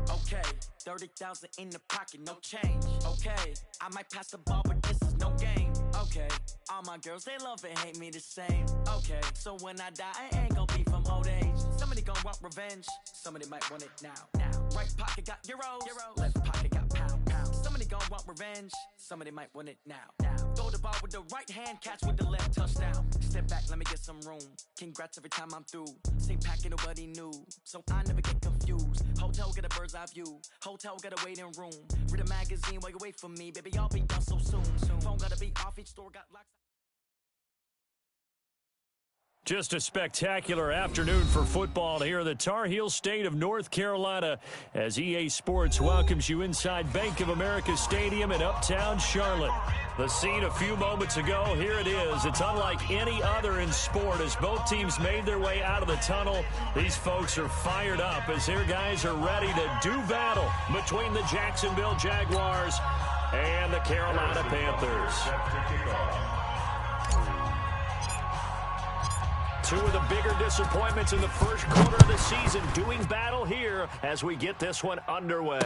Okay, 30,000 in the pocket, no change. Okay, I might pass the ball, but this is no game. Okay, all my girls, they love and hate me the same. Okay, so when I die, I ain't gonna be from old age. Somebody gonna want revenge, somebody might want it now. Right pocket got euros, left pocket got pounds. Somebody gonna want revenge, somebody might want it now. Throw the ball with the right hand, catch with the left, touchdown. Step back, let me get some room. Congrats every time I'm through. Same packet, nobody knew, so I never get confused. Hotel get a bird's eye view, hotel got a waiting room. Read a magazine while you wait for me, baby, I'll be done so soon. Phone gotta be off, each store got locks. Just a spectacular afternoon for football here in the Tar Heel state of North Carolina as EA Sports welcomes you inside Bank of America Stadium in uptown Charlotte. The scene a few moments ago, here it is. It's unlike any other in sport as both teams made their way out of the tunnel. These folks are fired up as their guys are ready to do battle between the Jacksonville Jaguars and the Carolina Panthers. Two of the bigger disappointments in the first quarter of the season doing battle here as we get this one underway.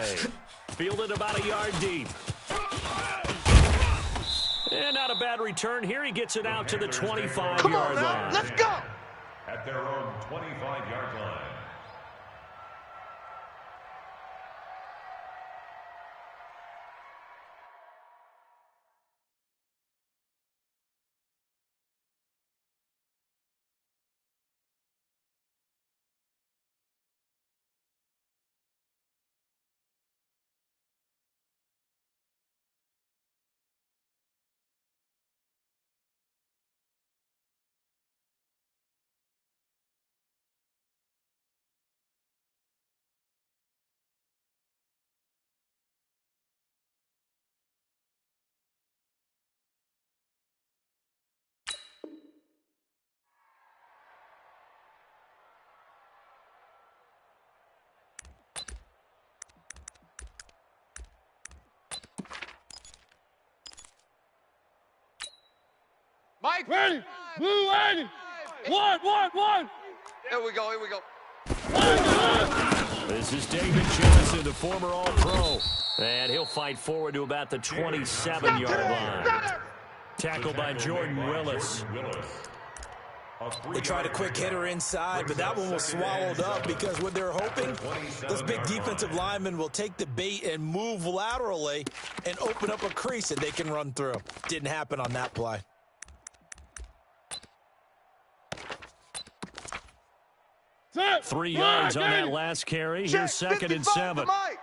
Fielded about a yard deep. And not a bad return here. He gets it out to the 25-yard line. Let's go! At their own 25-yard line. Mike, ready, blue ready, one. Here we go. This is David Johnson, the former All-Pro. And he'll fight forward to about the 27-yard line. Tackled by Jordan Willis. They tried a quick hitter inside, but that one was swallowed up because what they're hoping, those big defensive linemen will take the bait and move laterally and open up a crease that they can run through. Didn't happen on that play. 3 yards on that last carry. Here's second and 7. One.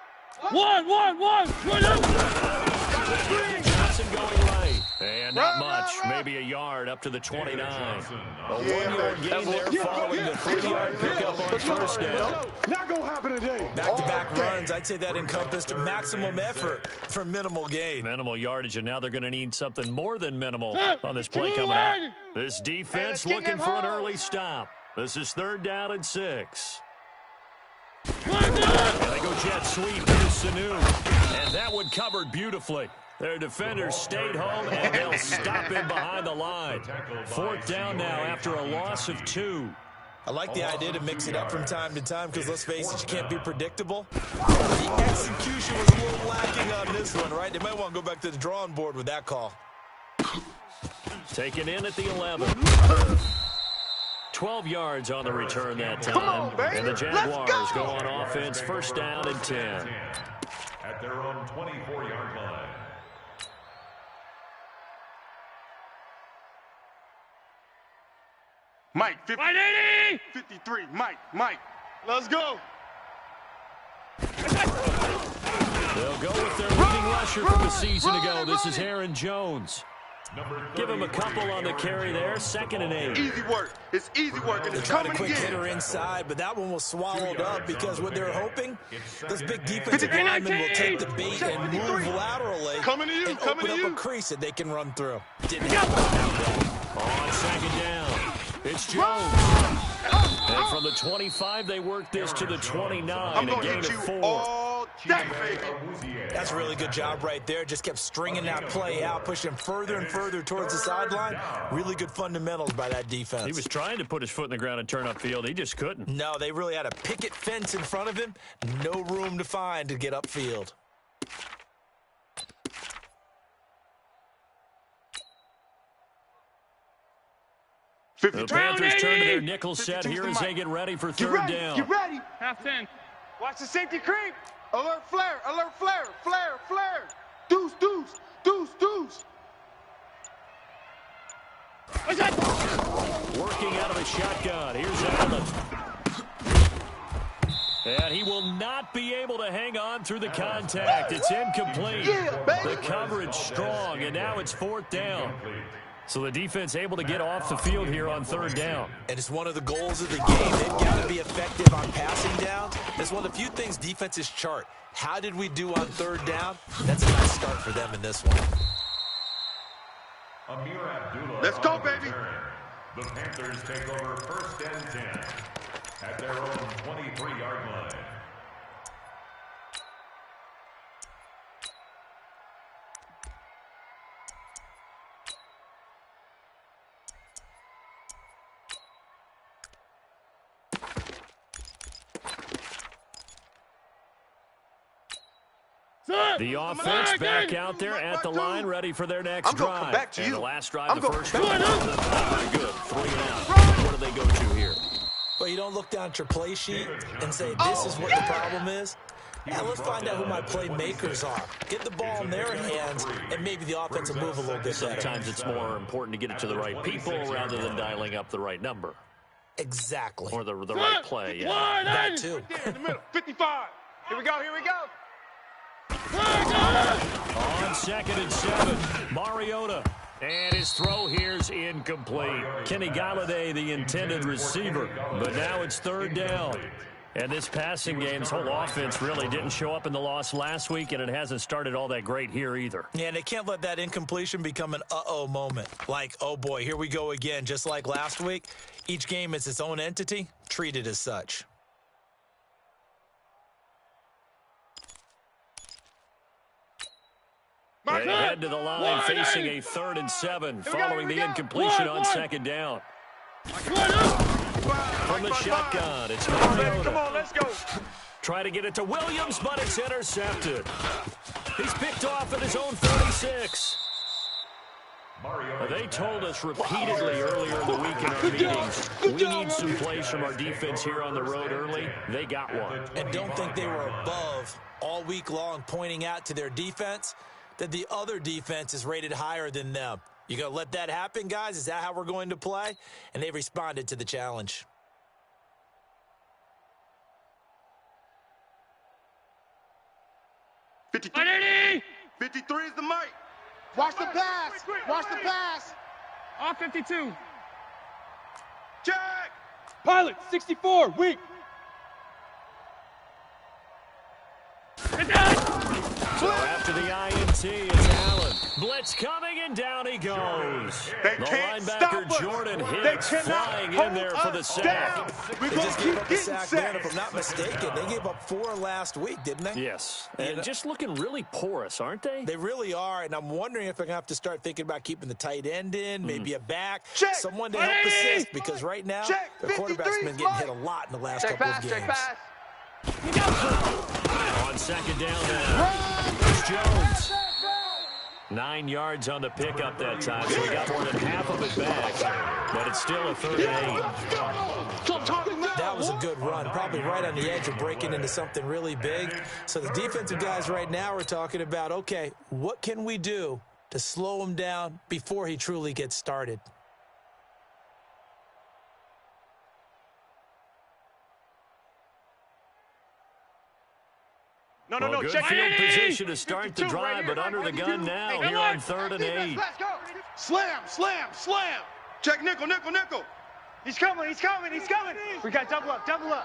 Johnson going right. And not much. Maybe a yard up to the 29. A 1-yard gain there following the 3-yard pickup on first down. Not going to happen today. Back-to-back runs, I'd say that encompassed maximum effort for minimal gain. Minimal yardage, and now they're going to need something more than minimal on this play coming up. This defense looking for an early stop. This is 3rd down and 6. And they go jet sweep. Here's Sanu. And that one covered beautifully. Their defenders stayed home, and they'll stop him behind the line. 4th down now after a loss of 2. I like the idea to mix it up from time to time because, let's face it, you can't be predictable. The execution was a little lacking on this one, right? They might want to go back to the drawing board with that call. Taken in at the 11. 12 yards on the return that time. And the Jaguars go on offense, 1st down and 10. At their own 24-yard line. Mike, 50, 53, Mike. Let's go. They'll go with their leading rusher from a season ago. This is Aaron Jones. Give him a couple on the carry there. 2nd and 8. Easy work. It's easy work. And they tried a quick hitter inside, but that one was swallowed up because what they're hoping, those big defensive linemen will take the bait and move laterally and open up a crease that they can run through. Didn't happen on that play. On 2nd down, it's Jones. And from the 25, they work this to the 29. I'm a gain of 4. All That's a really good job right there. Just kept stringing that play out, pushing him further and further towards the sideline. Really good fundamentals by that defense. He was trying to put his foot in the ground and turn upfield. He just couldn't. No, they really had a picket fence in front of him. No room to find to get upfield. The Panthers turn to their nickel set here as they get ready for third down. Get ready. Half 10. Watch the safety creep. Alert flare, alert flare, flare, flare. Deuce, deuce, deuce, deuce. Working out of a shotgun. Here's Allen. And he will not be able to hang on through the contact. It's incomplete. The coverage strong, and now it's fourth down. So the defense able to get off the field here on third down. And it's one of the goals of the game. They've got to be effective on passing downs. It's one of the few things defenses chart. How did we do on third down? That's a nice start for them in this one. Let's go, baby. The Panthers take over first and 10 at their own 23-yard line. The offense back out there at the line, ready for their next drive. Come back to you. The last drive, the first drive. Very good. 3 and out. What do they go to here? Well, you don't look down at your play sheet and say, this is what the problem is. Yeah, let's find out who my playmakers are. Get the ball in their hands, and maybe the offense will move a little bit better. Sometimes it's more important to get it to the right people rather than dialing up the right number. Exactly. Or the right play, yeah. That too. In the middle, 55. Here we go, here we go. On 2nd and 7, Mariota. And his throw here's incomplete. Kenny Galladay, the intended receiver. But now it's third down. And this passing game's whole offense really didn't show up in the loss last week, and it hasn't started all that great here either. Yeah, and they can't let that incompletion become an uh-oh moment. Like, oh boy, here we go again. Just like last week, each game is its own entity, treated as such. They head to the line facing a 3rd and 7 following the incompletion on 2nd down. From the shotgun, it's Mariota. Come on, let's go. Try to get it to Williams, but it's intercepted. He's picked off at his own 36. They told us repeatedly earlier in the week in our meetings, we need some plays from our defense here on the road early. They got one. And don't think they were above all week long pointing out to their defense that the other defense is rated higher than them. You going to let that happen, guys? Is that how we're going to play? And they responded to the challenge. $53 is the mic. Watch the pass. Watch the pass. Off 52. Check. Pilot, 64, weak. So after the INT, it's Allen. Blitz coming, and down he goes. They The can't linebacker, stop us. Jordan They Hicks, cannot flying in hold there for the us sack. down. We're They going just to gave keep up a getting sack then, if I'm sacks. not mistaken. They gave up 4 last week, didn't they? Yes, and just looking really porous, aren't they? They really are, and I'm wondering if they're going to have to start thinking about keeping the tight end in, maybe a back, Check. someone to help assist, because right now, Check. their quarterback's 53 been getting hit a lot in the last couple of games. On 2nd down now, it's Jones. 9 yards on the pickup that time, so he got more than half of it back. But it's still a 3rd and 8. That was a good run, probably right on the edge of breaking into something really big. So the defensive guys right now are talking about, okay, what can we do to slow him down before he truly gets started? Well, good field position to start the drive, but under the gun now here on 3rd and 8. Let's go. Slam, slam, slam. Check nickel, nickel, nickel. He's coming, he's coming, he's coming. We got double up, double up.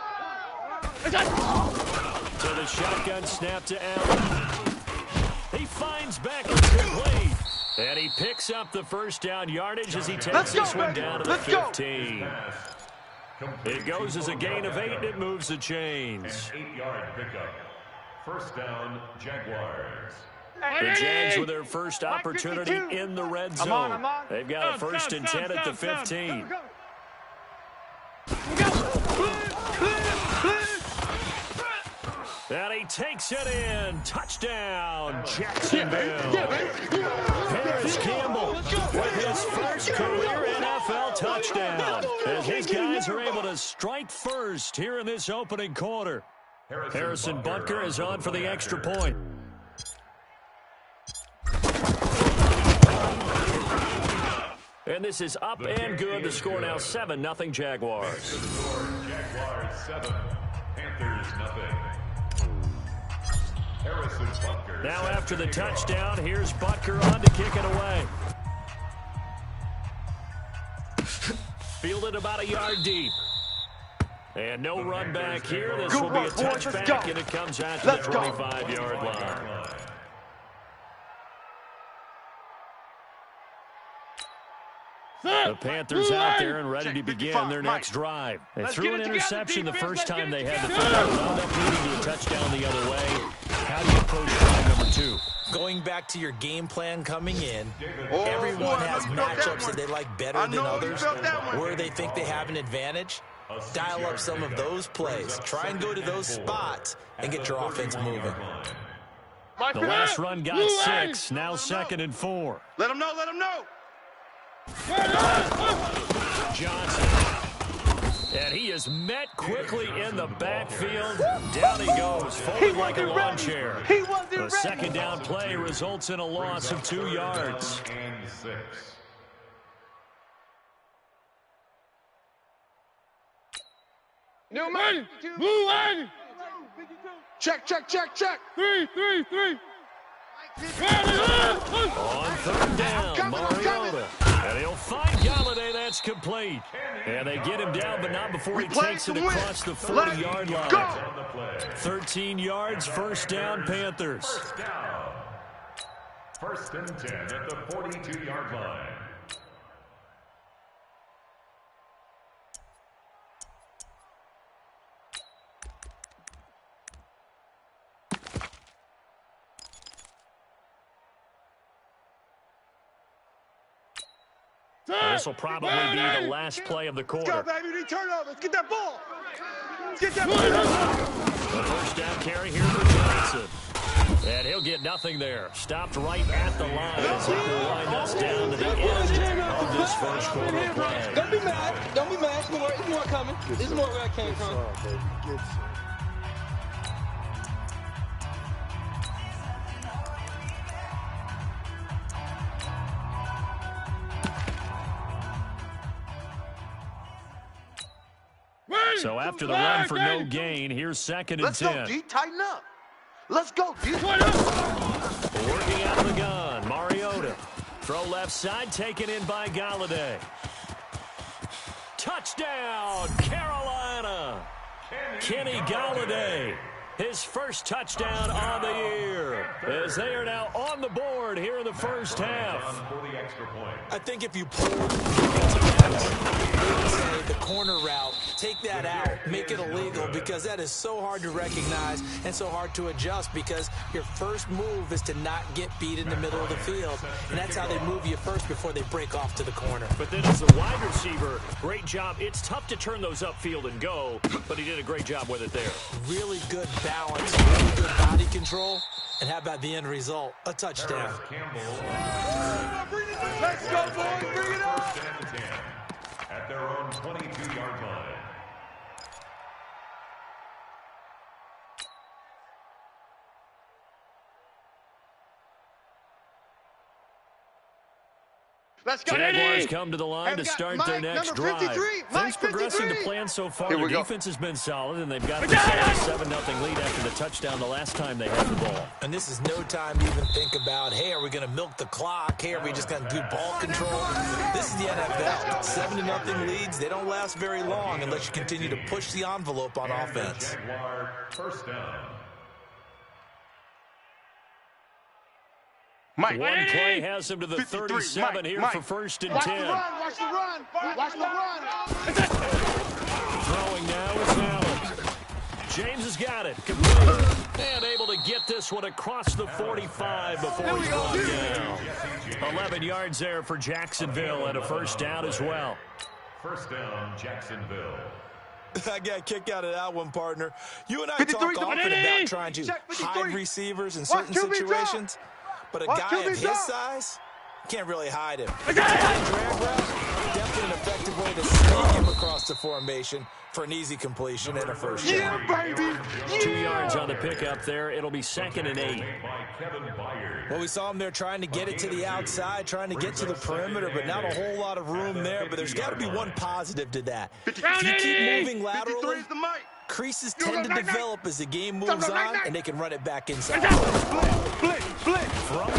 So the shotgun snap to Allen. He finds Beckers complete. And he picks up the first down yardage as he takes this one down to the 15. It goes as a gain of 8, and it moves the chains. 8-yard pickup. First down, Jaguars. The Jags with their first opportunity in the red zone. They've got a 1st and 10 at the 15. And he takes it in. Touchdown, Jacksonville. Harris Campbell with his first career NFL touchdown. As his guys are able to strike first here in this opening quarter. Harrison Butker is on for the extra point. And this is up and good. The score now 7-0 Jaguars. Jaguars 7, Panthers nothing. Harrison Butker. Now after the touchdown, here's Butker on to kick it away. Fielded about a yard deep. And no run back here. This will be a touchback, and it comes out to the 25-yard line. The Panthers out there and ready to begin their next drive. They threw an interception the first time they had the football. Wound up leading to a touchdown the other way. How do you approach drive number 2? Going back to your game plan coming in, everyone has matchups that they like better than others, where they think they have an advantage. Dial up some of those plays. Try and go to those spots and get your offense moving. The last run got 6. Now 2nd and 4. Let him know, let him know. Johnson. And he is met quickly in the backfield. Down he goes, folded like a lawn chair. The second down play results in a loss of 2 yards. And 6. New man. Blue line. Check, check, check, check. 3. On 3rd down, Mariota. And he'll find Galladay. That's complete. And they get him down, but not before he takes it across the 40-yard line. 13 yards, 1st down, Panthers. First down. 1st and 10 at the 42-yard line. This will probably be the last play of the quarter. Let's go, baby. We need turnover. Let's get that ball. Let's get that The 1st down carry here for Johnson. And he'll get nothing there. Stopped right at the line as he will wind us down to the end of this first quarter play. Don't be mad. Don't be mad. There's more coming. There's more where I came from. So after the run for no gain, here's 2nd and 10. Let's go, D. Tighten up. Let's go, D. Working out of the gun, Mariota. Throw left side, taken in by Galladay. Touchdown, Carolina. Kenny Galladay. His first touchdown on the year, as they are now on the board here in the first half. I think if you pull the corner route, take that out, make it illegal, because that is so hard to recognize and so hard to adjust, because your first move is to not get beat in the middle of the field, and that's how they move you first before they break off to the corner. But then as a wide receiver, great job. It's tough to turn those upfield and go, but he did a great job with it there. Really good balance, really good body control, and how about the end result? A touchdown. Let's go, boys. Bring it up. At their own 22-yard line. Let's go. Jaguars come to the line to start their next drive. Things progressing to plan so far. The defense has been solid, and they've got a 7-0 lead after the touchdown the last time they had the ball. And this is no time to even think about, hey, are we going to milk the clock? Hey, are we just going to do ball control? This is the NFL. 7-0 leads, they don't last very long unless you continue to push the envelope on offense. Jaguar first down. One play has him to the 37 here for 1st and 10. Watch the run. Throwing now is Allen. James has got it. Complete. And able to get this one across the 45 before he's brought down. 11 yards there for Jacksonville and a first down as well. First down, Jacksonville. I got a kick out of that one, partner. You and I talk often about trying to hide receivers in certain situations, but a guy of his size can't really hide him. Drag route, definitely an effective way to sneak him across the formation for an easy completion and a first down. Yeah, baby! 2 yards on the pickup there. It'll be 2nd and 8. Well, we saw him there trying to get it to the outside, trying to get to the perimeter, but not a whole lot of room there. But there's got to be one positive to that. If you keep moving laterally, creases tend to develop as the game moves on, and they can run it back inside. From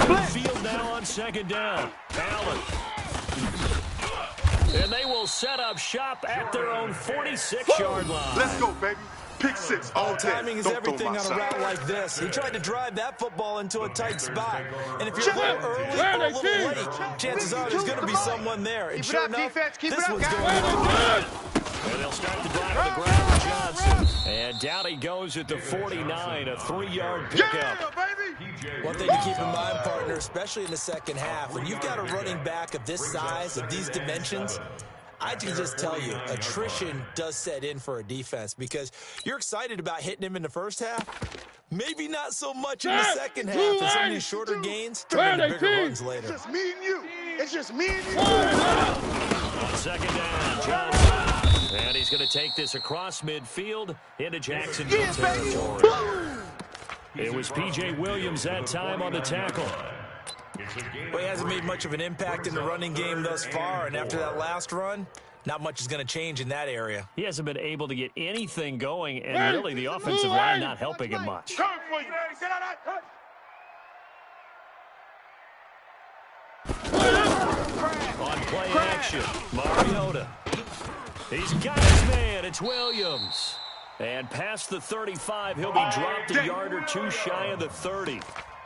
midfield now on 2nd down. Allen. And they will set up shop at their own 46-yard line. Let's go, baby. Pick 6 all day. Timing is everything on a route like this. He tried to drive that football into a tight spot. And if you're a little early or a little late, chances are there's going to be someone there. And sure enough, this one's going in. And they'll start the drive to the ground with Johnson. And down he goes at the 49, a 3-yard pickup. Yeah, baby! One thing to keep in mind, partner, especially in the second half, when you've got a running back of this size, of these dimensions, I can just tell you, attrition does set in for a defense because you're excited about hitting him in the first half. Maybe not so much in the second half, and some of these shorter gains turn into bigger runs later. It's just me and you. It's just me and you. On 2nd down, Johnson. And he's going to take this across midfield into Jacksonville territory. It was P.J. Williams that time on the tackle. Well, he hasn't made much of an impact in the running game thus far, and after that last run, not much is going to change in that area. He hasn't been able to get anything going, and really the offensive line not helping him much. On play action, Mariota. He's got his man. It's Williams. And past the 35, he'll be dropped a yard or two shy of the 30.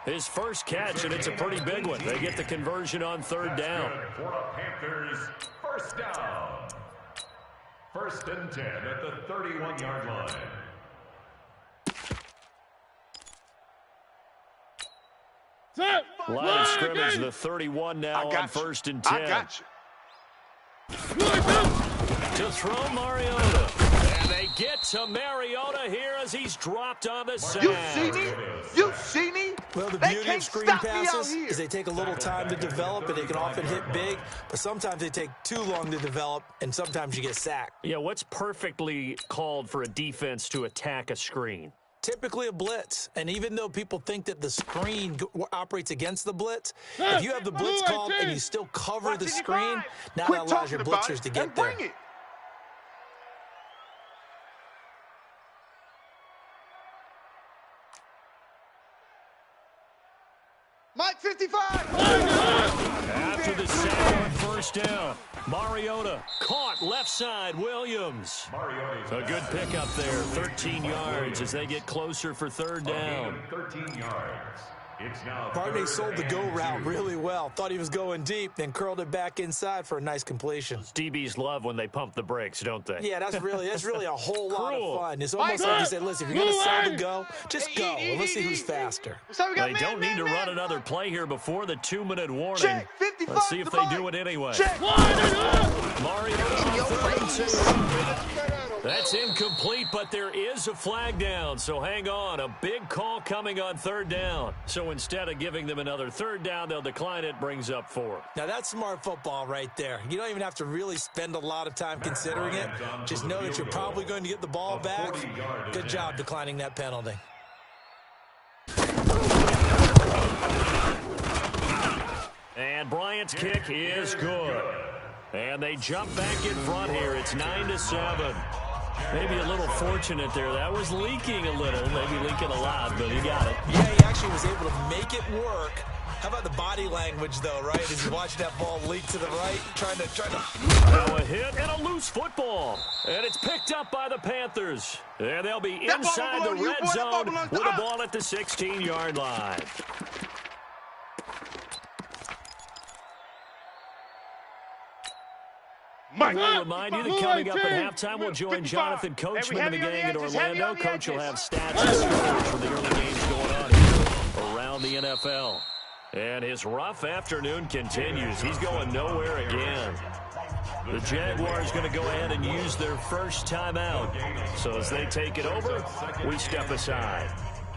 His first catch, and it's a pretty big one. They get the conversion on 3rd down. For the Panthers, first down. 1st and 10 at the 31-yard line. Line of scrimmage, the 31 now on 1st and 10. I got you. To throw Mariota. And they get to Mariota here as he's dropped on the sack. You see me? You see me? Well, the beauty of screen passes is they take a little time to develop, and they can often hit big, but sometimes they take too long to develop, and sometimes you get sacked. Yeah, what's perfectly called for a defense to attack a screen? Typically a blitz, and even though people think that the screen operates against the blitz, if you have the blitz called and you still cover the screen, now that allows your blitzers to get there. Mike 55. After the sack on 1st down, Mariota caught left side, Williams. A good pickup there, 13 yards as they get closer for 3rd down. 13 yards. It's now Barney sold the go route really well. Thought he was going deep, then curled it back inside for a nice completion. DBs love when they pump the brakes, don't they? Yeah, that's really a whole lot of fun. It's almost like you said, listen, if you're going to sell the go, just go. And let's see who's faster. They don't need to run another play here before the 2-minute warning. Let's see if they do it anyway. Mariota on 3rd and 2. That's incomplete, but there is a flag down, so hang on. A big call coming on 3rd down. So instead of giving them another 3rd down, they'll decline it, brings up 4. Now, that's smart football right there. You don't even have to really spend a lot of time considering it. Just know that you're probably going to get the ball back. Good job declining that penalty. And Bryant's kick is good. And they jump back in front here. It's 9-7. Maybe a little fortunate there. That was leaking a little, maybe leaking a lot, but he got it. Yeah, he actually was able to make it work. How about the body language, though, right? As you watch that ball leak to the right, trying to. Now a hit and a loose football. And it's picked up by the Panthers. And they'll be inside the red zone with the ball at the 16-yard line. I will remind you that coming up at halftime, we'll join Jonathan Coachman and the gang in Orlando. Coach will have stats and scores from the early games going on here around the NFL. And his rough afternoon continues. He's going nowhere again. The Jaguars going to go ahead and use their first timeout. So as they take it over, we step aside.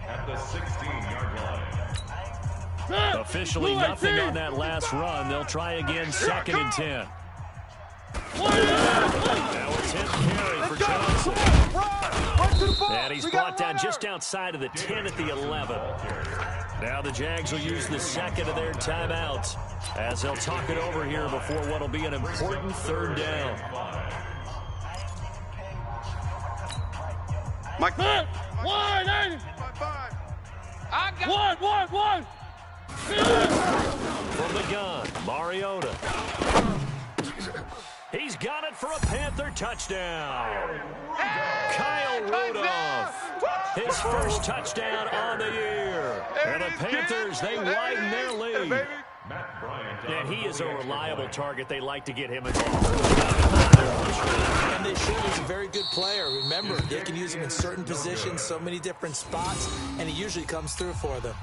At the 16-yard line. Officially nothing on that last run. They'll try again, 2nd and 10. Now it's him carry for Johnson. And he's brought down just outside of the 10 at the 11. Now the Jags will use the second of their timeouts as they'll talk it over here before what will be an important 3rd down. Mike. One. From the gun, Mariota. He's got it for a Panther touchdown. Kyle Rudolph. His first touchdown on the year. And the Panthers, they widen their lead. And he is a reliable target. They like to get him involved. And they should. He's a very good player. Remember, they can use him in certain positions, so many different spots, and he usually comes through for them.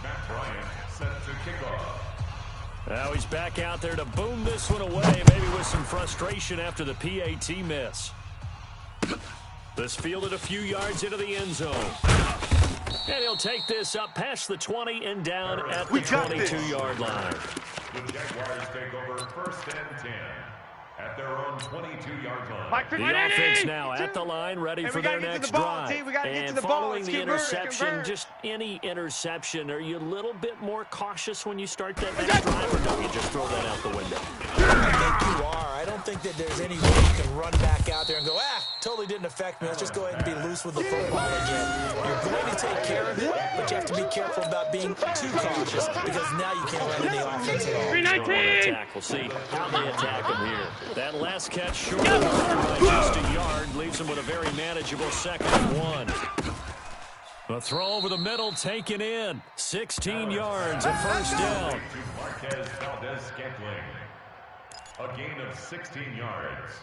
Matt Bryant set to kick off. Now he's back out there to boom this one away, maybe with some frustration after the PAT miss. This fielded a few yards into the end zone. And he'll take this up past the 20 and down at the 22-yard line. The Jaguars take over 1st and 10 at their own 22-yard line. The offense now at the line, ready for their next drive. And following the interception, just any interception, are you a little bit more cautious when you start that next drive, or don't you just throw that out the window? I think you are. I don't think that there's any way you can run back out there and go, totally didn't affect me. Let's just go ahead and be loose with the football again. You're going to take care of it, but you have to be careful about being too cautious because now you can't run any offense at all. 319. We'll see how they attack him here. That last catch short by just a yard leaves him with a very manageable 2nd and 1. A throw over the middle taken in. 16 yards, a first down. A gain of 16 yards.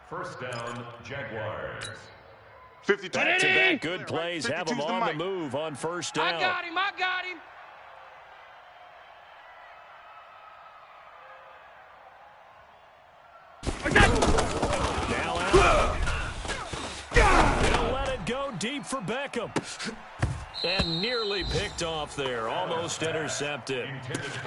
First down, Jaguars. 52. Back-to-back good plays have him on the move on first down. I got him. Now out. They'll let it go deep for Beckham. And nearly picked off there. Almost intercepted.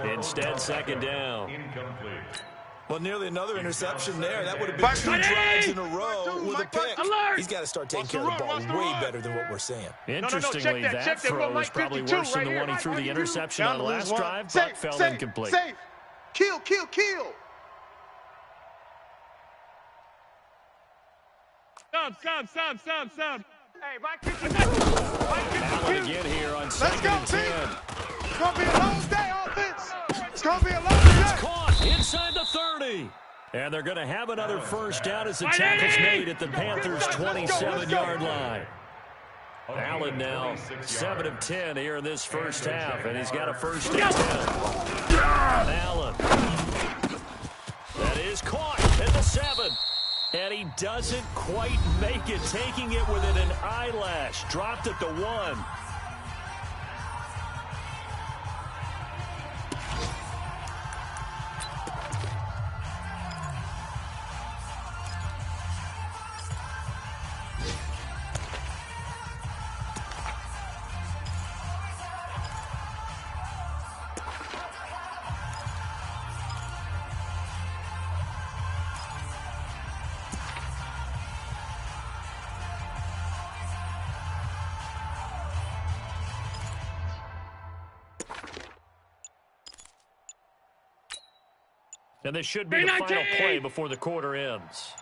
Instead, 2nd down. Incomplete. Well, nearly another interception there. That would have been 2 drives in a row with a pick. He's got to start taking care of the ball way better than what we're seeing. Interestingly, that throw is probably worse than the one he threw the interception on the last drive, but fell incomplete. Safe. Kill. Stop. Hey, Mike 52. Allen again here on 2nd and 10. It's going to be a long day, offense. It's going to be a long It's day. caught inside the 30. And they're going to have another first down as the tackle's made at the Panthers' 27-yard line. Allen now 7 of 10 here in this first half, and he's got a first and 10. Allen. That is caught at the 7. And he doesn't quite make it, taking it within an eyelash. Dropped at the 1. And this should be the final play before the quarter ends.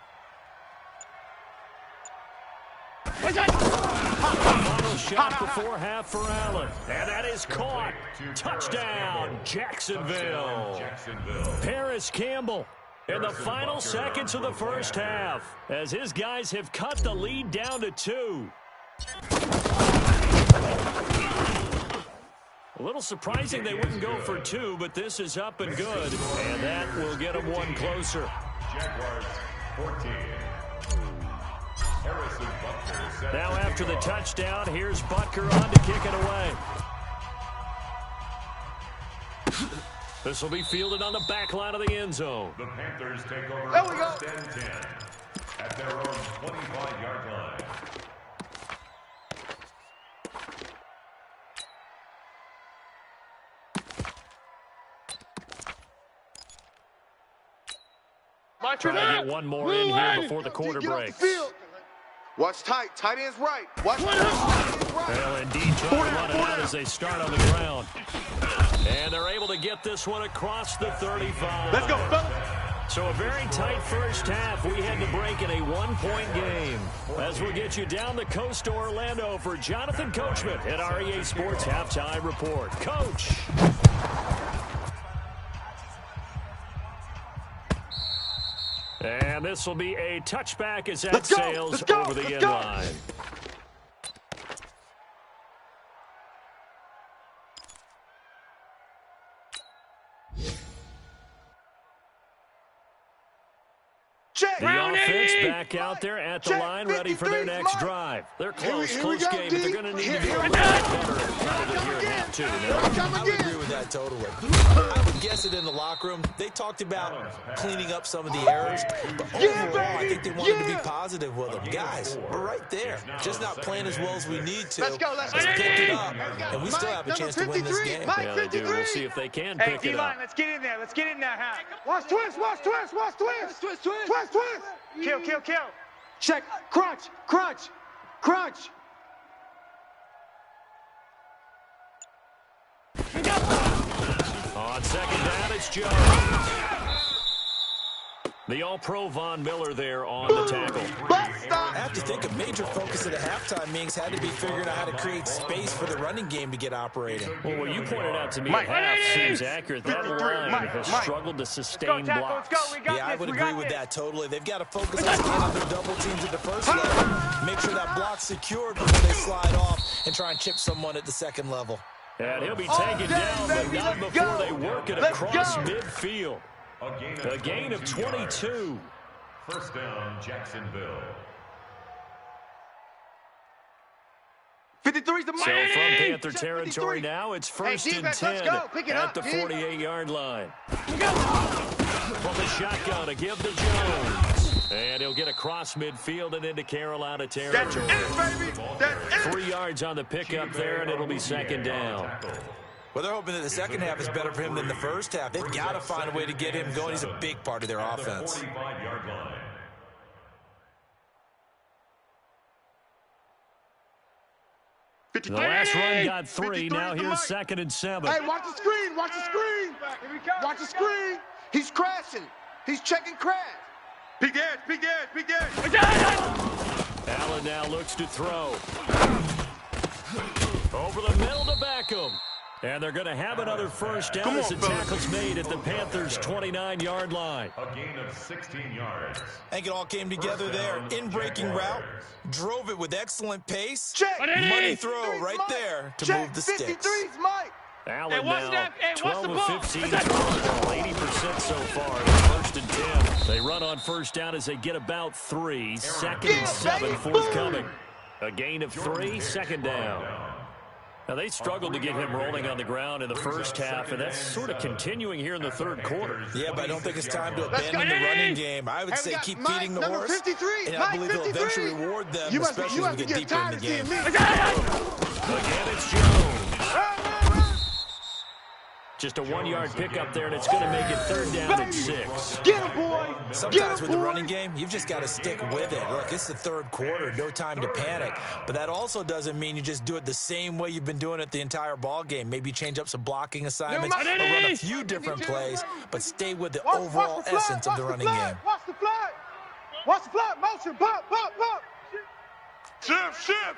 Final shot before half for Allen. And that is caught. Touchdown, Jacksonville. Paris Campbell in the final seconds of the first half as his guys have cut the lead down to 2. A little surprising they wouldn't go for 2, but this is up and good, and that will get them 1 closer. Jaguars 14. Harrison Butker set Now to after the kick off. touchdown, here's Butker on to kick it away. This will be fielded on the back line of the end zone. The Panthers take over There we go. first and 10 at their own 25-yard line. Trying to get one more in here before the quarter Get off break. the field. Watch tight. Tight end's right. Watch tight end's right. Well, indeed, trying to run it out as they start on the ground. And they're able to get this one across the 35. Let's go, fellas. So a very tight first half. We had to break in a one-point game. As we'll get you down the coast to Orlando for Jonathan Coachman at our EA Sports Halftime Report. Coach. And this will be a touchback as that sails over the end line. The offense back out there at the line, ready for their next drive. They're close game, but they're going to need to do a little bit better probably here at half two. I would agree with that totally. I would guess it in the locker room. They talked about cleaning up some of the errors, but overall, I think they wanted to be positive with them. Guys, we're right there. Just not playing as well as we need to. Let's go. Let's pick it up, and we still have a chance to win this game. Yeah, they do. We'll see if they can Hey, pick it D-line, up. let's get in there. Let's get in there, huh? Watch twist. Watch twist. Watch twist. Twist. Twist. Twist. Twist. Kill, kill, kill. Check. Crunch. Crunch. Crunch. On second down, it's Jones. The All-Pro Von Miller there on the tackle. I have to think a major focus of the halftime meetings had to be figuring out how to create space for the running game to get operating. Well, what you pointed out to me at half seems accurate. That line has struggled to sustain blocks. Let's go. We got Yeah, I this. would We agree got with this. that totally. They've got to focus on staying on their double teams at the first level. Make sure that block's secured before they slide off and try and chip someone at the second level. And he'll be taken down, but not before they work it across midfield. A gain of 22. First down, Jacksonville. 53's the So money. from Panther territory now, it's first and defense, 10 let's go. Pick it at up, the kid. 48-yard line. From the shotgun to give to Jones. And he'll get across midfield and into Carolina territory. That's it, baby. That's it. 3 yards on the pickup there, and it'll be second down. Well, they're hoping that the second half is better for him than the first half. They've got to find a way to get him going. He's a big part of their offense. 45-yard line. The last run got 3. Now here's second and 7. Hey, watch the screen. Watch the screen. Watch the screen. He's crashing. He's checking crash. Big edge. Big edge. Big edge. Allen now looks to throw. Over the middle to Beckham. And they're going to have another first down as the tackle's made at the Panthers' 29-yard line. A gain of 16 yards. I think it all came together there. In-breaking route. Drove it with excellent pace. Check. Money throw right there to move the sticks. 53's Mike. Allen what's now that? Hey, what's 12 the of ball? 15, What's that? 80% so far. It's first and 10. They run on first down as they get about 3. Second and 7 forthcoming. A gain of 3, second down. Now, they struggled to get him rolling on the ground in the first half, and that's sort of continuing here in the third quarter. Yeah, but I don't think it's time to abandon the running game. I would say keep feeding the horse, and I believe it'll eventually reward them, especially as we get deeper in the game. Again, it's Jones. Just a 1-yard pickup there, and it's going to make it third down and 6. Get him, boy. Sometimes with the running game, you've just got to stick with it. Look, it's the third quarter, no time to panic. But that also doesn't mean you just do it the same way you've been doing it the entire ball game. Maybe change up some blocking assignments or run a few different plays, but stay with the overall essence of the running game. Watch the flag. Watch the flag. Motion. Bop, bop, bop. Shift.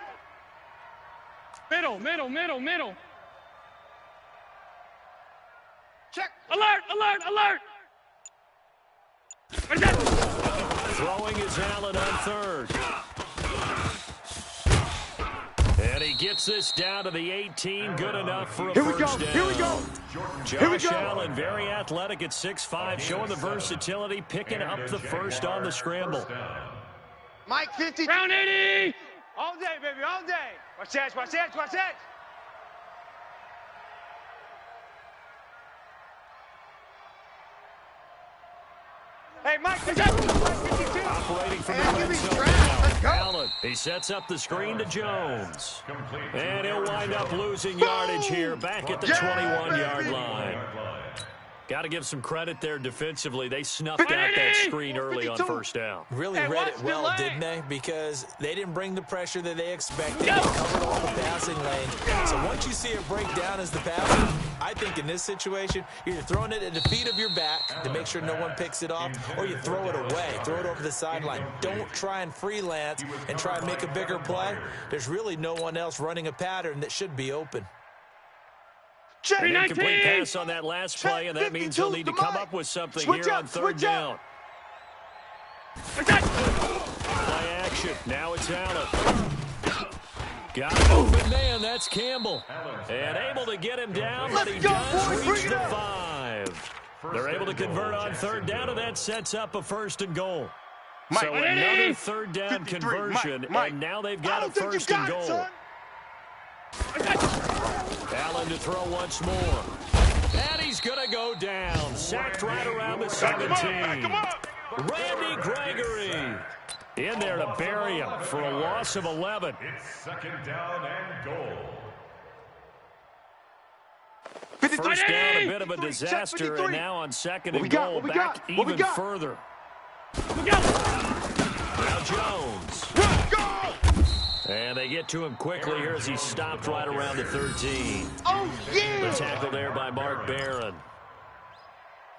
Middle. Check. Alert. Throwing is Allen on third. And he gets this down to the 18. Good enough for a first down. Here we go. Josh Allen, very athletic at 6'5", showing the versatility, picking up the first on the scramble. Mike 50. Round 80. All day, baby, all day. Watch that, watch that, watch that. Hey, Mike 52. Operating from the red zone now. Allen, he sets up the screen to Jones. And he'll wind up losing yardage here back at the 21-yard line. Got to give some credit there defensively. They snuffed out that screen early on first down. Really read it well, didn't they? Because they didn't bring the pressure that they expected. They covered all the passing lane. So once you see it break down as the passer, I think in this situation, you're throwing it at the feet of your back to make sure no one picks it off, or you throw it away, throw it over the sideline. Don't try and freelance and try and make a bigger play. There's really no one else running a pattern that should be open. An incomplete pass on that last play, and that means he'll need to come up with something here on third down. Play action. Now it's Allen. Got an open man. That's Campbell. And able to get him down, but he does reach the 5. They're able to convert on third down, and that sets up a first and goal. So another third down conversion, and now they've got a first and goal. Allen to throw once more. And he's going to go down. Sacked right around the 17. Randy Gregory in there to bury him for a loss of 11. It's second down and goal. First down, a bit of a disaster, and now on second and goal, back even further. Now Jones. And they get to him quickly here as he stopped right around the 13. Oh, yeah! The tackle there by Mark Barron.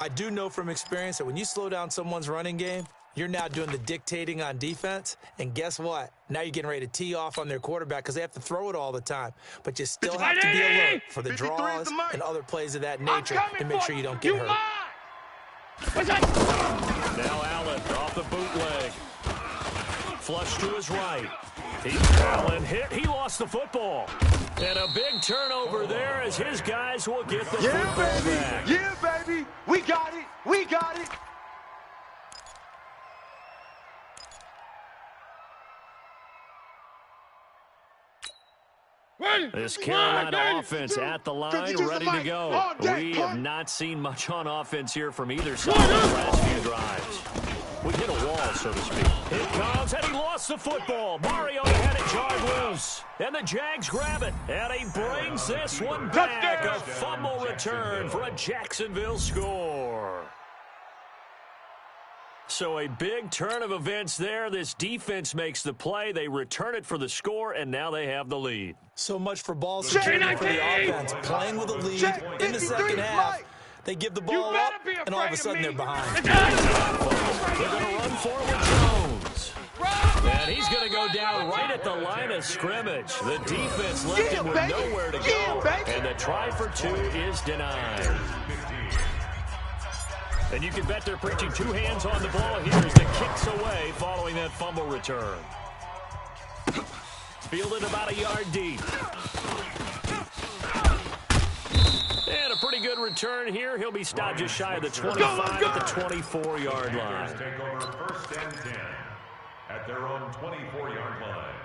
I do know from experience that when you slow down someone's running game, you're now doing the dictating on defense. And guess what? Now you're getting ready to tee off on their quarterback because they have to throw it all the time. But you still have to be alert for the draws and other plays of that nature to make sure you don't get hurt. Now Allen off the bootleg. Flush to his right. Allen hit. He lost the football. And a big turnover there as his guys will get the football back. Yeah, baby. We got it. We got it. This Carolina offense at the line, ready to go. We have not seen much on offense here from either side of the last few drives. We hit a wall, so to speak. Here it comes, and he lost the football. Mariota had it jarred loose, and the Jags grab it. And he brings this one back. A fumble return for a Jacksonville score. So a big turn of events there. This defense makes the play. They return it for the score, and now they have the lead. So much for ball security for the offense. Playing with a lead in the second half. They give the ball up, and all of a sudden they're behind. They're going to run forward Jones. And he's going to go down right at the line of scrimmage. The defense left him with nowhere to go. And the try for two is denied. And you can bet they're preaching two hands on the ball here as the kicks away following that fumble return. Fielded about a yard deep. And a pretty good return here. He'll be stopped just shy of the 25 at the 24-yard line. Take over first and 10 at their own 24-yard line.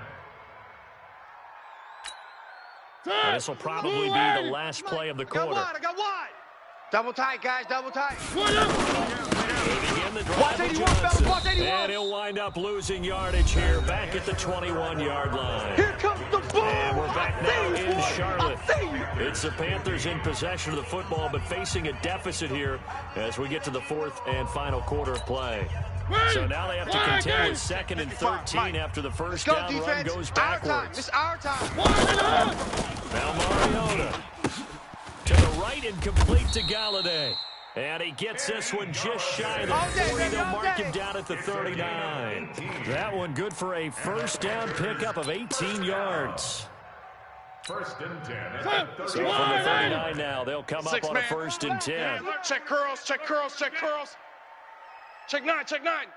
This will probably be the last play of the quarter. I got wide. Double tight, guys, double tight. Begin the drive with Johnson. And he'll wind up losing yardage here back at the 21-yard line. Here comes the ball. And we're back now in Charlotte. It's the Panthers in possession of the football, but facing a deficit here as we get to the fourth and final quarter of play. So now they have to contend with second and 13 after the first down run goes backwards. It's our time. Now Mariota to the right and complete to Galladay. And he gets this one just shy of the 40. They'll mark him down at the 39. That one good for a first down pickup of 18 yards. First and 10. So from the 39 now, they'll come up on a first and 10. Check curls, check curls, check curls. Check 9, check 9.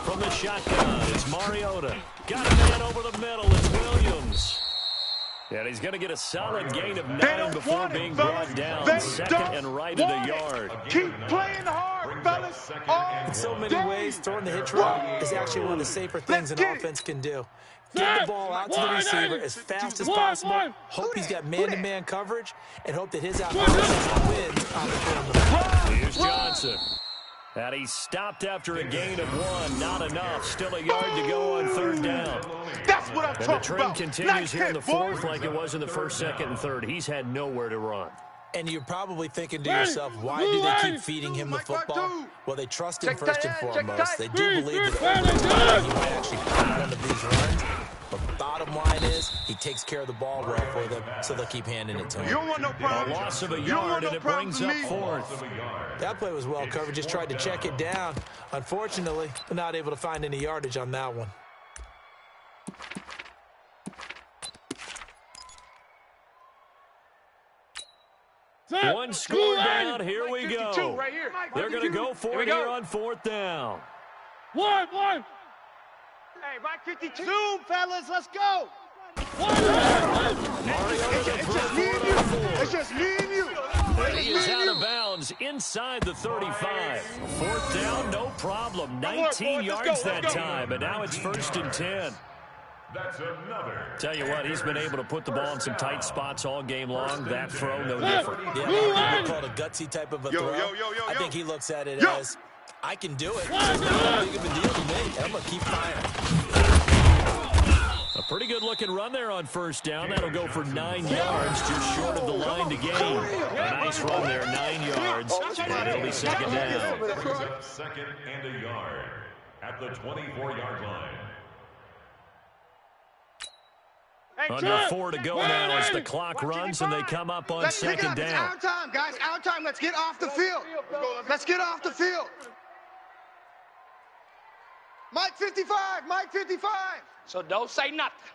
from the shotgun. It's Mariota. Got a man over the middle. It's Williams. And he's going to get a solid gain of 9 before being brought down. Second and right at a yard. Keep playing hard, fellas. In so many ways, throwing the hitch route is actually one of the safer things an offense can do. Get the ball out to the receiver as fast as possible, hope he's got man-to-man coverage, and hope that his athleticism wins on the perimeter. Here's Johnson. And he stopped after a gain of 1. Not enough. Still a yard to go on third down. That's what I'm talking about. And the trend continues here in the fourth like it was in the first, second, and third. He's had nowhere to run. And you're probably thinking to yourself, why do they keep feeding him the football? Well, they trust him first and foremost. They do believe that over time he might actually find one of these runs. But the bottom line is he takes care of the ball well for them, so they'll keep handing it to him. You don't want no problem. A loss of a yard, and it brings up fourth. That play was well covered. Just tried to check it down. Unfortunately, they're not able to find any yardage on that one. One score down. Here we go. Right here. They're going to go for it here on fourth down. One. Hey, Mike 52. Zoom, fellas. Let's go. It's just me and you. He is out of bounds inside the 35. Fourth down, no problem. 19 yards that time, and now it's 1st and 10. That's another. Tell you what, he's been able to put the ball in some tight spots all game long. That throw, no different. Yeah, called a gutsy type of a throw. I think he looks at it as, I can do it. It's not that big of a deal to me. I'm going to keep firing. A pretty good-looking run there on first down. That'll go for 9 yards, just short of the line to gain. A nice run there, 9 yards, and it'll be second down. Second and a yard at the 24-yard line. Under 4 to go now as the clock runs and they come up on second down. It's our time, guys. Our time. Let's get off the field. Let's get off the field. Mike 55. Mike 55. So don't say nothing.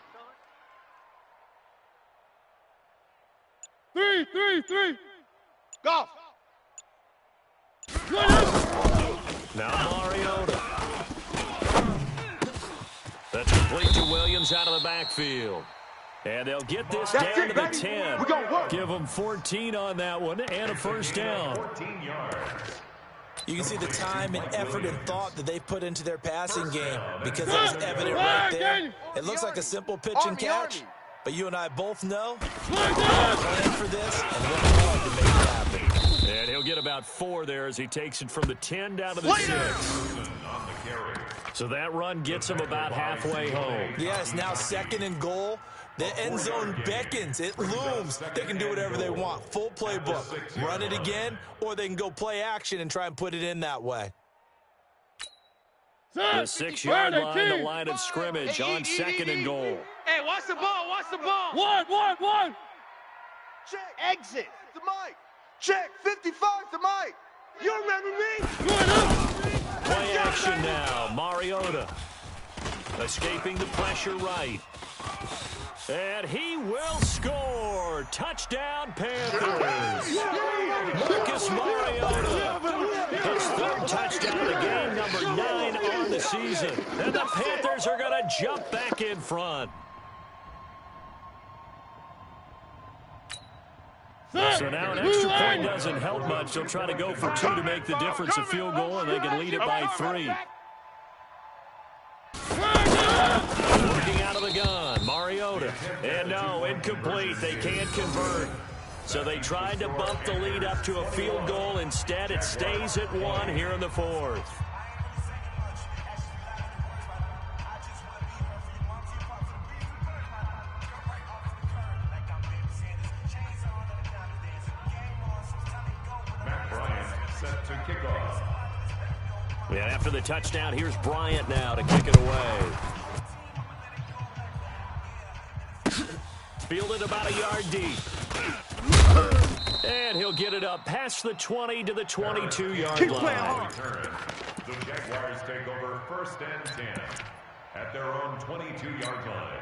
3. Go. Now Mariota. That's complete to Williams out of the backfield. And they'll get this down to the 10. Give them 14 on that one and a first down. 14 yards. You can see the time and effort and thought that they put into their passing game because that was evident right there. It looks like a simple pitch and catch, but you and I both know plan for this and work hard to make it happen. And he'll get about 4 there as he takes it from the 10 down to the 6. So that run gets him about halfway home. Yes, now 2nd and goal. The end zone beckons. It looms. They can do whatever they want. Full playbook. Run it again, or they can go play action and try and put it in that way. The 6-yard line, the line of scrimmage on 2nd and goal. Hey, watch the ball. Watch the ball. One. Check. Exit. To Mike. Check. 55 to Mike. You remember me? Play action now. Mariota escaping the pressure right. And he will score. Touchdown, Panthers. Marcus Mariota. His 3rd touchdown of the game, number 9 on the season. And the Panthers are going to jump back in front. So now an extra point doesn't help much. They'll try to go for 2 to make the difference a field goal, and they can lead it by 3. Working out of the gun, Mariota. And no, incomplete. They can't convert. So they tried to bump the lead up to a field goal. Instead, it stays at 1 here in the 4th. Matt Bryant set to kick off. And after the touchdown, here's Bryant now to kick it away. Fielded about a yard deep. And he'll get it up past the 20 to the 22-yard line. The Jaguars take over 1st and 10 at their own 22-yard line.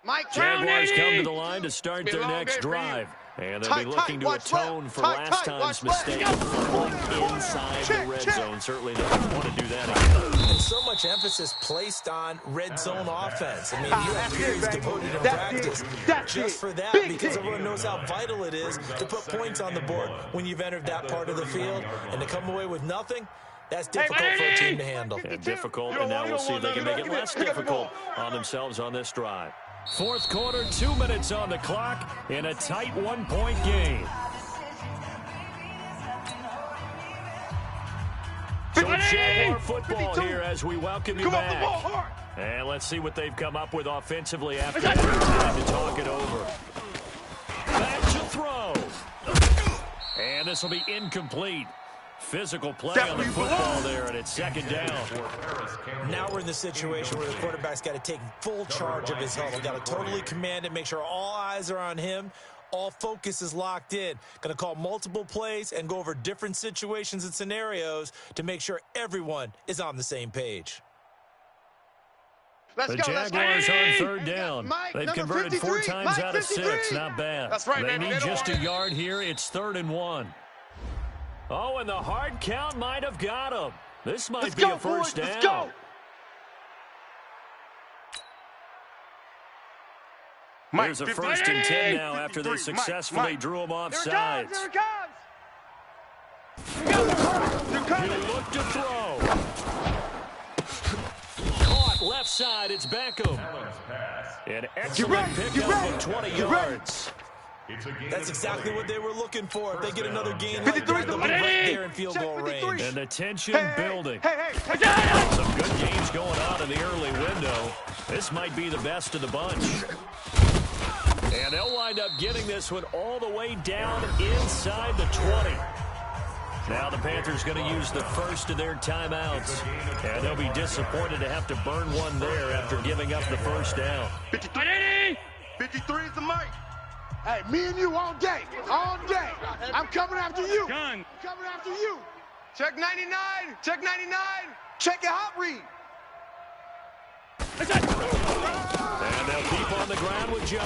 Mike, Jaguars come to the line to start their next drive. And they'll be looking to atone for last time's mistake. Inside the red zone. Certainly they want to do that again. And so much emphasis placed on red zone offense. I mean, you have periods devoted in practice just for that, because everyone knows how vital it is to put points on the board when you've entered that part of the field. And to come away with nothing, that's difficult for a team to handle. And difficult, and now we'll see if they can make it less difficult on themselves on this drive. Fourth quarter, 2 minutes on the clock in a tight one-point game. So Jaguar football here as we welcome you back. And let's see what they've come up with offensively after time to talk it over. Back to throw. And this will be incomplete. Physical play on the football there, and it's second down. Now we're in the situation where the quarterback's got to take full charge of his huddle. Got to totally command it, make sure all eyes are on him. All focus is locked in. Going to call multiple plays and go over different situations and scenarios to make sure everyone is on the same page. The Jaguars on third down. They've converted 4 times out of 6. Not bad. That's right, they man. need just a yard here. It's 3rd and 1. Oh, and the hard count might have got him. This might be a first down. Let's go. Here's a 1st and 10 now after they successfully drew him off sides. Here it comes. He'll look to throw. Caught left side. It's Beckham. An excellent pickup of 20 yards. That's exactly what they were looking for. If they get another gain like that, they'll be right there in field goal range. And the tension building. Some good games going on in the early window. This might be the best of the bunch. And they'll wind up getting this one all the way down inside the 20. Now the Panthers going to use the first of their timeouts. And they'll be disappointed to have to burn one there after giving up the first down. 53 is the mic. Hey, me and you all day. All day. I'm coming after you. Gun. Coming after you. Check 99. Check 99. Check your hot read. And they'll keep on the ground with Jones.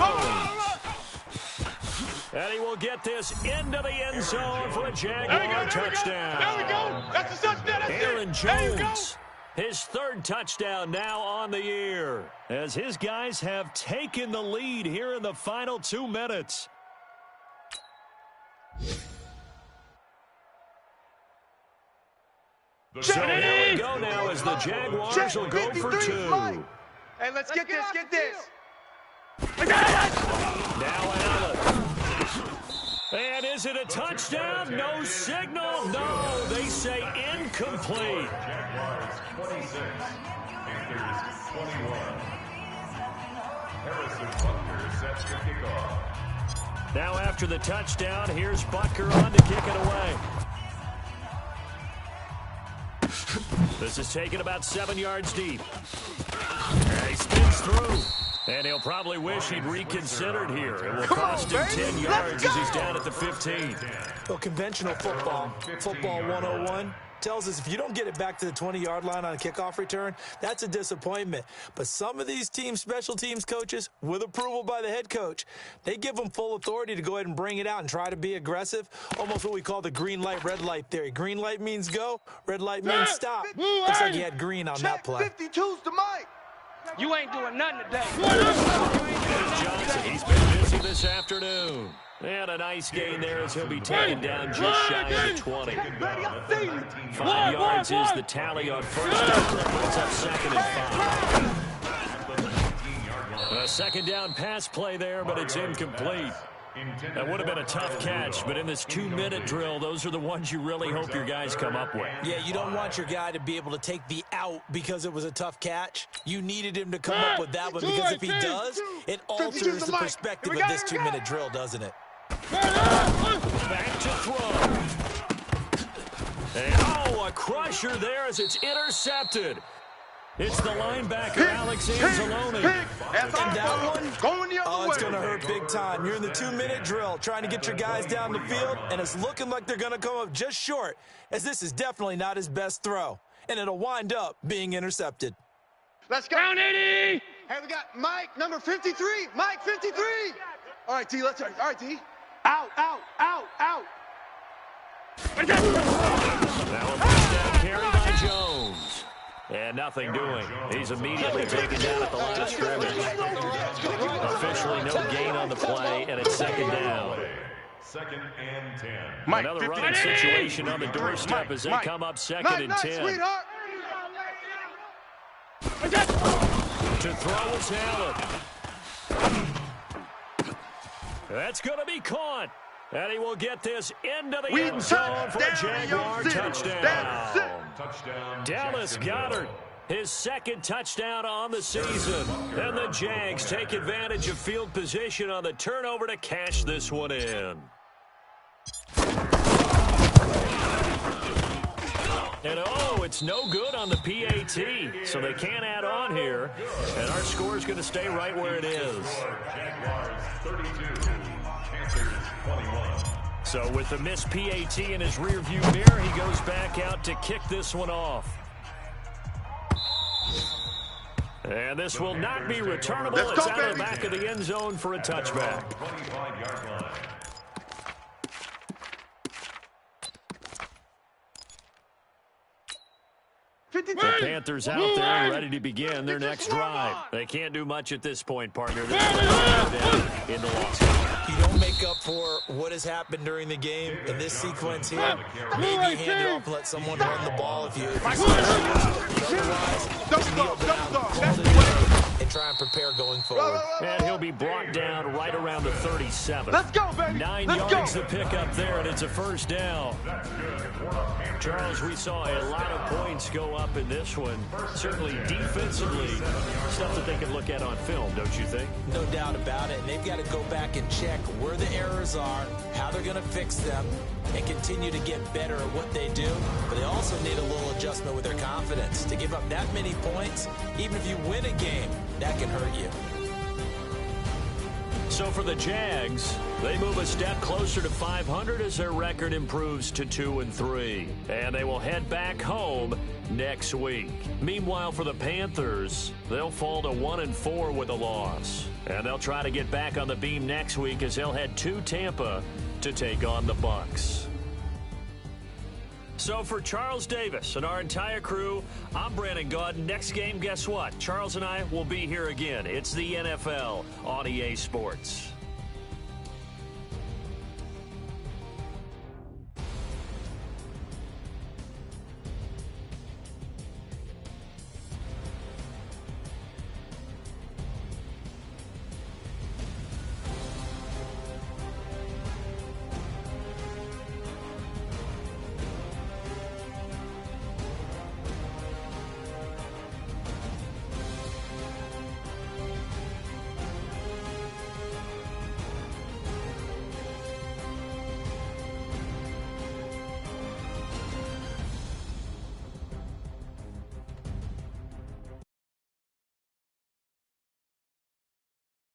And he will get this into the end zone for a Jaguar touchdown. There we go. That's a touchdown. That's Aaron it. Jones, his 3rd touchdown now on the year, as his guys have taken the lead here in the final 2 minutes. So here we go now as the Jaguars will go for 2. Hey, let's get this. Get this. Now Allen. And is it a touchdown? No signal. No, they say incomplete. Jaguars 26, Panthers 21. Harrison Butker sets the kickoff. Now after the touchdown, here's Butker on to kick it away. This is taken about 7 yards deep. And he spins through. And he'll probably wish he'd reconsidered here. It will cost him 10 yards as he's down at the 15. Well, conventional football 101, tells us if you don't get it back to the 20-yard line on a kickoff return, that's a disappointment. But some of these special teams coaches, with approval by the head coach, they give them full authority to go ahead and bring it out and try to be aggressive, almost what we call the green light, red light theory. Green light means go, red light means stop. Looks like he had green on that play. 52's the mic. You ain't doing nothing today. There's Johnson. He's been busy this afternoon. And a nice gain there as he'll be taken down just shy of the 20. 5 yards is the tally on first down. That puts up 2nd and 5. A 2nd down pass play there, but it's incomplete. That would have been a tough catch, but in this 2-minute drill, those are the ones you really hope your guys come up with. Yeah, you don't want your guy to be able to take the out because it was a tough catch. You needed him to come up with that one, because if he does, it alters the perspective of this 2-minute drill, doesn't it? Back to throw. And a crusher there as it's intercepted. It's the linebacker, Alex Anzalone. And that one going the other way. It's going to hurt big time. You're in the 2-minute drill trying to get your guys down the field, and it's looking like they're going to come up just short, as this is definitely not his best throw, and it'll wind up being intercepted. Let's go. Round 80. Hey, we got Mike, number 53. Mike, 53. All right, D, let's. All right, D. Out, out, out, out. Now a first down carry by Jones. And nothing doing. He's immediately taken down at the line of scrimmage. Officially no gain on the play, and it's second down. Second and 10. Mike, Another running situation on the doorstep as they come up second and 10. Sweetheart. To throw is Allen. That's going to be caught. And he will get this into the end zone for a Jaguar touchdown. Dallas Goedert, his second touchdown on the season. And the Jags take advantage of field position on the turnover to cash this one in. And oh, it's no good on the PAT, so they can't add on here. And our score is going to stay right where it is. Jaguars 32, Panthers 21. So with the missed PAT in his rearview mirror, he goes back out to kick this one off. And this will not be returnable. It's out of the back of the end zone for a touchback. 25-yard line. The Panthers out there ready to begin their next drive. They can't do much at this point, partner. They're down in the loss. You don't make up for what has happened during the game in this sequence here. Maybe hand it off and let someone run the ball if you and try and prepare going forward. And he'll be brought down right around the 37. Let's go, baby. 9 yards to pick up there, and it's a first down. Charles, we saw a lot of points go up in this one. Certainly defensively, stuff that they can look at on film, don't you think? No doubt about it. And they've got to go back and check where the errors are, how they're going to fix them, and continue to get better at what they do. But they also need a little adjustment with their confidence. To give up that many points, even if you win a game, that can hurt you. So for the Jags, they move a step closer to 500 as their record improves to 2-3. And they will head back home next week. Meanwhile, for the Panthers, they'll fall to 1-4 with a loss. And they'll try to get back on the beam next week as they'll head to Tampa to take on the Bucs. So for Charles Davis and our entire crew, I'm Brandon Gaudin. Next game, guess what? Charles and I will be here again. It's the NFL on EA Sports.